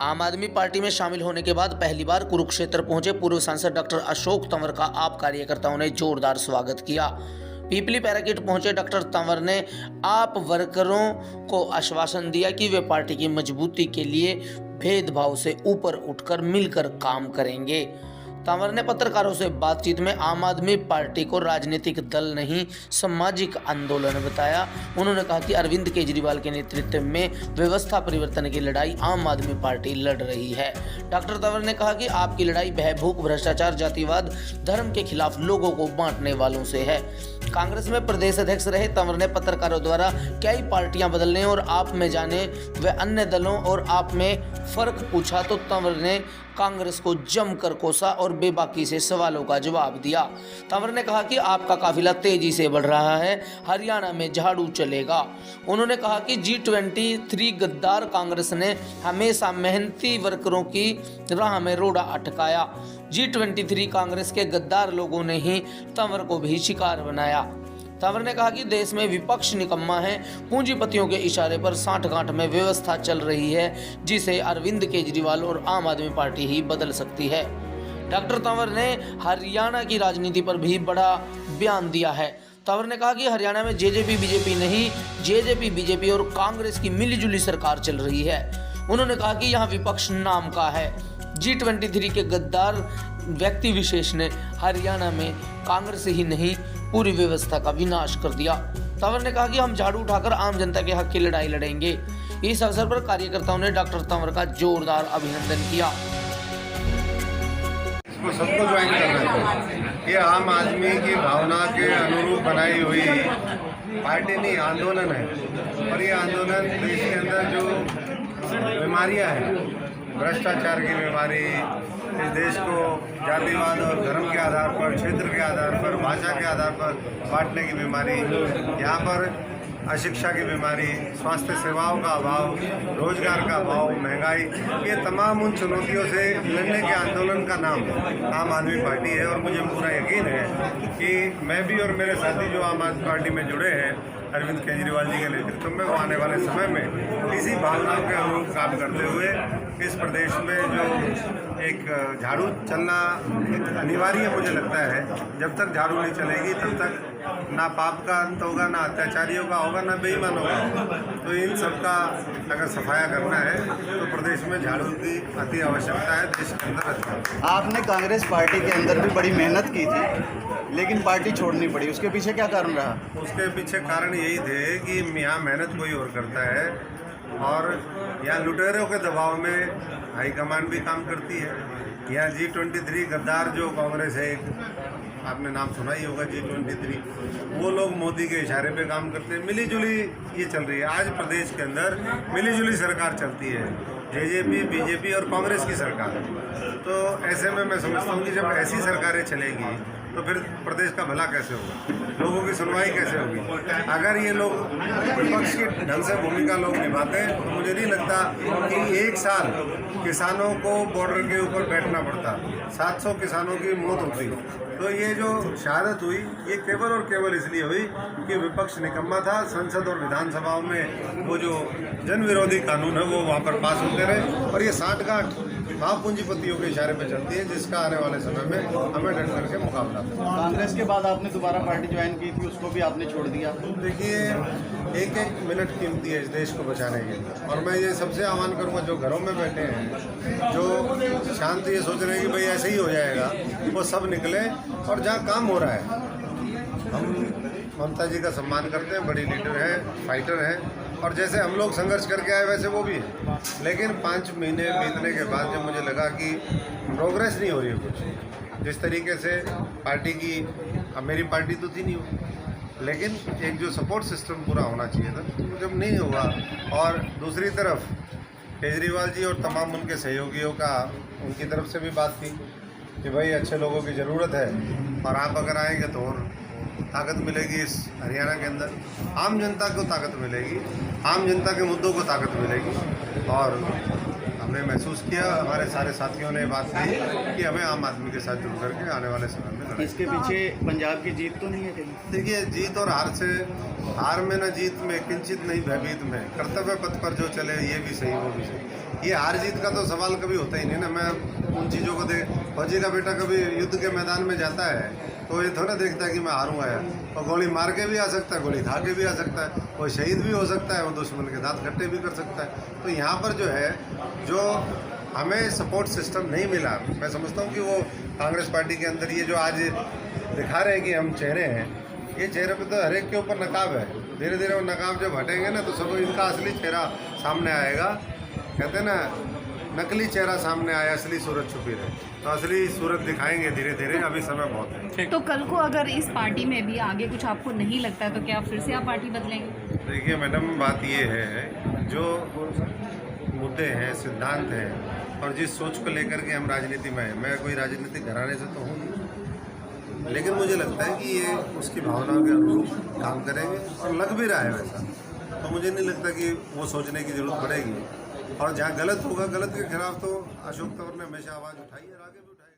आम आदमी पार्टी में शामिल होने के बाद पहली बार कुरुक्षेत्र पहुंचे पूर्व सांसद डॉक्टर अशोक तंवर का आप कार्यकर्ताओं ने जोरदार स्वागत किया। पीपली पैराकिट पहुंचे डॉक्टर तंवर ने आप वर्करों को आश्वासन दिया कि वे पार्टी की मजबूती के लिए भेदभाव से ऊपर उठकर मिलकर काम करेंगे। तंवर ने पत्रकारों से बातचीत में आम आदमी पार्टी को राजनीतिक दल नहीं सामाजिक आंदोलन बताया। उन्होंने कहा कि अरविंद केजरीवाल के नेतृत्व में व्यवस्था परिवर्तन की लड़ाई आम आदमी पार्टी लड़ रही है। डॉक्टर तंवर ने कहा कि आपकी लड़ाई भय, भूख, भ्रष्टाचार, जातिवाद, धर्म के खिलाफ लोगों को बांटने वालों से है। कांग्रेस में प्रदेश अध्यक्ष रहे तंवर ने पत्रकारों द्वारा कई पार्टियां बदलने और आप में जाने व अन्य दलों और आप में फर्क पूछा तो तंवर ने कांग्रेस को जमकर कोसा और बेबाकी से सवालों का जवाब दिया। तंवर ने कहा कि आपका काफिला तेजी से बढ़ रहा है, हरियाणा में झाड़ू चलेगा। उन्होंने कहा कि G23 गद्दार कांग्रेस ने हमेशा मेहनती वर्करों की राह में रोड़ा अटकाया। G23 कांग्रेस के गद्दार लोगों ने ही तंवर को भी शिकार बनाया। तंवर ने कहा कि देश में विपक्ष निकम्मा है, पूंजीपतियों के इशारे पर साठगांठ में व्यवस्था चल रही है जिसे अरविंद केजरीवाल और आम आदमी पार्टी ही बदल सकती है। डॉक्टर तंवर ने हरियाणा की राजनीति पर भी बड़ा बयान दिया है। तंवर ने कहा कि हरियाणा में जेजेपी बीजेपी नहीं, जेजेपी बीजेपी और कांग्रेस की मिलीजुली सरकार चल रही है। उन्होंने कहा कि यहाँ विपक्ष नाम का है। G23 के गद्दार व्यक्ति विशेष ने हरियाणा में कांग्रेस ही नहीं पूरी व्यवस्था का विनाश कर दिया। तंवर ने कहा कि हम झाड़ू उठाकर आम जनता के हक की लड़ाई लड़ेंगे। इस अवसर पर कार्यकर्ताओं ने डॉक्टर तंवर का जोरदार अभिनंदन किया। सबको ज्वाइन करना चाहिए। ये आम आदमी की भावना के अनुरूप बनाई हुई पार्टी नहीं, आंदोलन है। और ये आंदोलन देश के अंदर जो बीमारियां हैं, भ्रष्टाचार की बीमारी, इस देश को जातिवाद और धर्म के आधार पर, क्षेत्र के आधार पर, भाषा के आधार पर बांटने की बीमारी, यहाँ पर अशिक्षा की बीमारी, स्वास्थ्य सेवाओं का अभाव, रोजगार का अभाव, महंगाई, ये तमाम उन चुनौतियों से लड़ने के आंदोलन का नाम आम आदमी पार्टी है। और मुझे पूरा यकीन है कि मैं भी और मेरे साथी जो आम आदमी पार्टी में जुड़े हैं अरविंद केजरीवाल जी के नेतृत्व में, वो आने वाले समय में इसी भावनाओं के अनुरूप काम करते हुए इस प्रदेश में जो एक झाड़ू चलना एक अनिवार्य मुझे लगता है। जब तक झाड़ू नहीं चलेगी तब तक ना पाप का अंत होगा, ना अत्याचारियों का होगा, ना बेईमानों का होगा। तो इन सब का अगर सफाया करना है तो प्रदेश में झाड़ू की अति आवश्यकता है देश के अंदर। आपने कांग्रेस पार्टी के अंदर भी बड़ी मेहनत की थी लेकिन पार्टी छोड़नी पड़ी, उसके पीछे क्या कारण रहा? उसके पीछे कारण यही थे कि यहाँ मेहनत कोई और करता है और यहाँ लुटेरों के दबाव में हाईकमान भी काम करती है। यहाँ G23 गद्दार जो कांग्रेस है, आपने नाम सुना ही होगा G23, वो लोग मोदी के इशारे पे काम करते हैं। मिलीजुली ये चल रही है। आज प्रदेश के अंदर मिलीजुली सरकार चलती है, जेजेपी बीजेपी और कांग्रेस की सरकार। तो ऐसे में मैं समझता हूँ कि जब ऐसी सरकारें चलेगी तो फिर प्रदेश का भला कैसे होगा, लोगों की सुनवाई कैसे होगी? अगर ये लोग विपक्ष की ढंग से भूमिका लोग निभाते हैं तो मुझे नहीं लगता कि एक साल किसानों को बॉर्डर के ऊपर बैठना पड़ता, 700 किसानों की मौत होती। तो ये जो शहादत हुई ये केवल और केवल इसलिए हुई कि विपक्ष निकम्मा था। संसद और विधानसभाओं में वो जो जन विरोधी कानून है वो वहाँ पर पास होते रहे और ये साठगांठ महापूंजीपतियों के इशारे पे चलती है, जिसका आने वाले समय में हमें डट करके मुकाबला करना। कांग्रेस के बाद आपने दोबारा पार्टी ज्वाइन की थी, उसको भी आपने छोड़ दिया। देखिए, एक एक मिनट कीमती है इस देश को बचाने के लिए। और मैं ये सबसे आह्वान करूँगा जो घरों में बैठे हैं, जो शांति ये सोच रहे हैं कि भाई ऐसे ही हो जाएगा, वो सब निकले और जहाँ काम हो रहा है। हम ममता जी का सम्मान करते हैं, बड़ी लीडर है, फाइटर है और जैसे हम लोग संघर्ष करके आए वैसे वो भी है। लेकिन 5 महीने बीतने के बाद जब मुझे लगा कि प्रोग्रेस नहीं हो रही है कुछ, जिस तरीके से पार्टी की, अब मेरी पार्टी तो थी नहीं हो, लेकिन एक जो सपोर्ट सिस्टम पूरा होना चाहिए था, तो जब नहीं हुआ। और दूसरी तरफ केजरीवाल जी और तमाम उनके सहयोगियों का उनकी तरफ से भी बात थी कि भाई अच्छे लोगों की ज़रूरत है और आप अगर आएंगे तो और ताकत मिलेगी इस हरियाणा के अंदर, आम जनता को ताकत मिलेगी, आम जनता के मुद्दों को ताकत मिलेगी। और हमने महसूस किया। हमारे सारे साथियों ने बात कही कि हमें आम आदमी के साथ जुड़ करके आने वाले समय में लड़ाई। इसके पीछे पंजाब की जीत तो नहीं है कहीं? देखिए, जीत और हार से, हार में न जीत में, किंचित नहीं भयभीत में, कर्तव्य पथ पर जो चले ये भी सही वो भी सही। ये हार जीत का तो सवाल कभी होता ही नहीं ना। मैं उन चीज़ों को देख, फौजी का बेटा कभी युद्ध के मैदान में जाता है तो ये थोड़ा देखता है कि मैं हारूंगा यार, और गोली मार के भी आ सकता है, गोली खा के भी आ सकता है, वो शहीद भी हो सकता है, वो दुश्मन के दांत खट्टे भी कर सकता है। तो यहाँ पर जो है, जो हमें सपोर्ट सिस्टम नहीं मिला, मैं समझता हूँ कि वो कांग्रेस पार्टी के अंदर ये जो आज दिखा रहे हैं कि हम चेहरे हैं, ये चेहरे पे तो हर एक के ऊपर नकाब है। धीरे धीरे वो नकाब जब हटेंगे ना तो सब इनका असली चेहरा सामने आएगा। कहते हैं ना, नकली चेहरा सामने आया, असली सूरत छुपी रहे। तो असली सूरत दिखाएंगे धीरे धीरे, अभी समय बहुत है। तो कल को अगर इस पार्टी में भी आगे कुछ आपको नहीं लगता है तो क्या फिर से आप पार्टी बदलेंगे? देखिए मैडम, बात ये है, जो मुद्दे हैं, सिद्धांत हैं, और जिस सोच को लेकर के हम राजनीति में हैं, मैं कोई राजनीतिक घराने से तो हूँ नहीं, लेकिन मुझे लगता है कि ये उसकी भावनाओं के अनुरूप काम करेंगे और लग भी रहा है वैसा। तो मुझे नहीं लगता कि वो सोचने की जरूरत पड़ेगी। और जहाँ गलत होगा, गलत के खिलाफ तो अशोक तंवर ने हमेशा आवाज़ उठाई है और आगे भी उठाई।